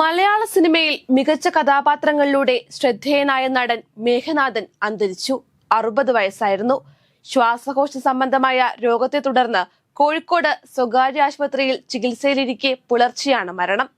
മലയാള സിനിമയിൽ മികച്ച കഥാപാത്രങ്ങളിലൂടെ ശ്രദ്ധേയനായ നടൻ മേഘനാഥൻ അന്തരിച്ചു. 60 വയസ്സായിരുന്നു. ശ്വാസകോശ സംബന്ധമായ രോഗത്തെ തുടർന്ന് കോഴിക്കോട് സ്വകാര്യ ആശുപത്രിയിൽ ചികിത്സയിലിരിക്കെ പുലർച്ചെയാണ് മരണം.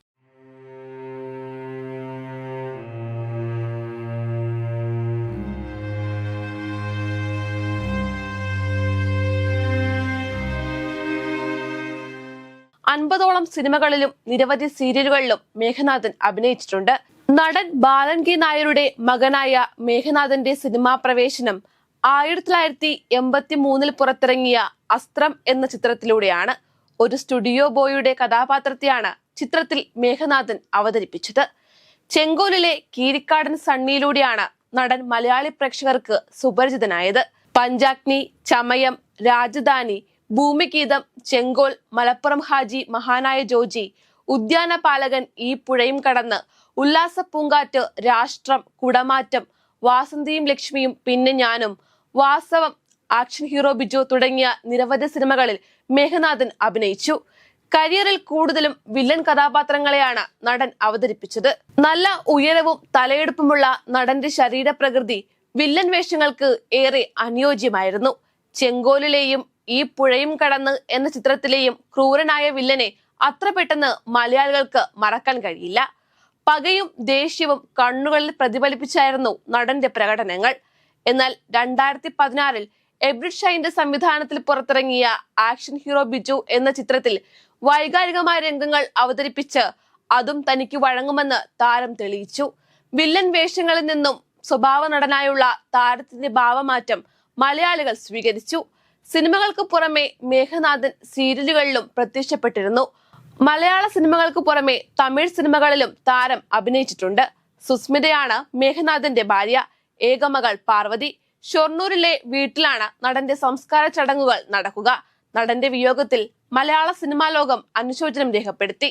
അൻപതോളം സിനിമകളിലും നിരവധി സീരിയലുകളിലും മേഘനാഥൻ അഭിനയിച്ചിട്ടുണ്ട്. നടൻ ബാലൻ കെ നായരുടെ മകനായ മേഘനാഥന്റെ സിനിമാ പ്രവേശനം 1983 പുറത്തിറങ്ങിയ അസ്ത്രം എന്ന ചിത്രത്തിലൂടെയാണ്. ഒരു സ്റ്റുഡിയോ ബോയുടെ കഥാപാത്രത്തെയാണ് ചിത്രത്തിൽ മേഘനാഥൻ അവതരിപ്പിച്ചത്. ചെങ്കോലിലെ കീരിക്കാടൻ സണ്ണിയിലൂടെയാണ് നടൻ മലയാളി പ്രേക്ഷകർക്ക് സുപരിചിതനായത്. പഞ്ചാഗ്നി, ചമയം, രാജധാനി, ഭൂമിഗീതം, ചെങ്കോൽ, മലപ്പുറം ഹാജി, മഹാനായ ജോജി, ഉദ്യാനപാലകൻ, ഈ പുഴയും കടന്ന്, ഉല്ലാസ പൂങ്കാറ്റ്, രാഷ്ട്രം, കുടമാറ്റം, വാസന്തിയും ലക്ഷ്മിയും, പിന്നെ ഞാനും, വാസവം, ആക്ഷൻ ഹീറോ ബിജു തുടങ്ങിയ നിരവധി സിനിമകളിൽ മേഘനാഥൻ അഭിനയിച്ചു. കരിയറിൽ കൂടുതലും വില്ലൻ കഥാപാത്രങ്ങളെയാണ് നടൻ അവതരിപ്പിച്ചത്. നല്ല ഉയരവും തലയെടുപ്പുമുള്ള നടന്റെ ശരീരപ്രകൃതി വില്ലൻ വേഷങ്ങൾക്ക് ഏറെ അനുയോജ്യമായിരുന്നു. ചെങ്കോലിലെയും ഈ പുഴയും കടന്ന് എന്ന ചിത്രത്തിലെയും ക്രൂരനായ വില്ലനെ അത്ര പെട്ടെന്ന് മലയാളികൾക്ക് മറക്കാൻ കഴിയില്ല. പകയും ദേഷ്യവും കണ്ണുകളിൽ പ്രതിഫലിപ്പിച്ചായിരുന്നു നടന്റെ പ്രകടനങ്ങൾ. എന്നാൽ 2016 എബ്രിഡ് ഷൈന്റെ സംവിധാനത്തിൽ പുറത്തിറങ്ങിയ ആക്ഷൻ ഹീറോ ബിജു എന്ന ചിത്രത്തിൽ വൈകാരികമായ രംഗങ്ങൾ അവതരിപ്പിച്ച് അതും തനിക്ക് വഴങ്ങുമെന്ന് താരം തെളിയിച്ചു. വില്ലൻ വേഷങ്ങളിൽ നിന്നും സ്വഭാവ നടനായുള്ള താരത്തിന്റെ ഭാവമാറ്റം മലയാളികൾ സ്വീകരിച്ചു. സിനിമകൾക്ക് പുറമെ മേഘനാഥൻ സീരിയലുകളിലും പ്രത്യക്ഷപ്പെട്ടിരുന്നു. മലയാള സിനിമകൾക്ക് പുറമെ തമിഴ് സിനിമകളിലും താരം അഭിനയിച്ചിട്ടുണ്ട്. സുസ്മിതയാണ് മേഘനാഥന്റെ ഭാര്യ. ഏകമകൾ പാർവതി. ഷൊർണൂരിലെ വീട്ടിലാണ് നടന്റെ സംസ്കാര ചടങ്ങുകൾ നടക്കുക. നടന്റെ വിയോഗത്തിൽ മലയാള സിനിമാ ലോകം അനുശോചനം രേഖപ്പെടുത്തി.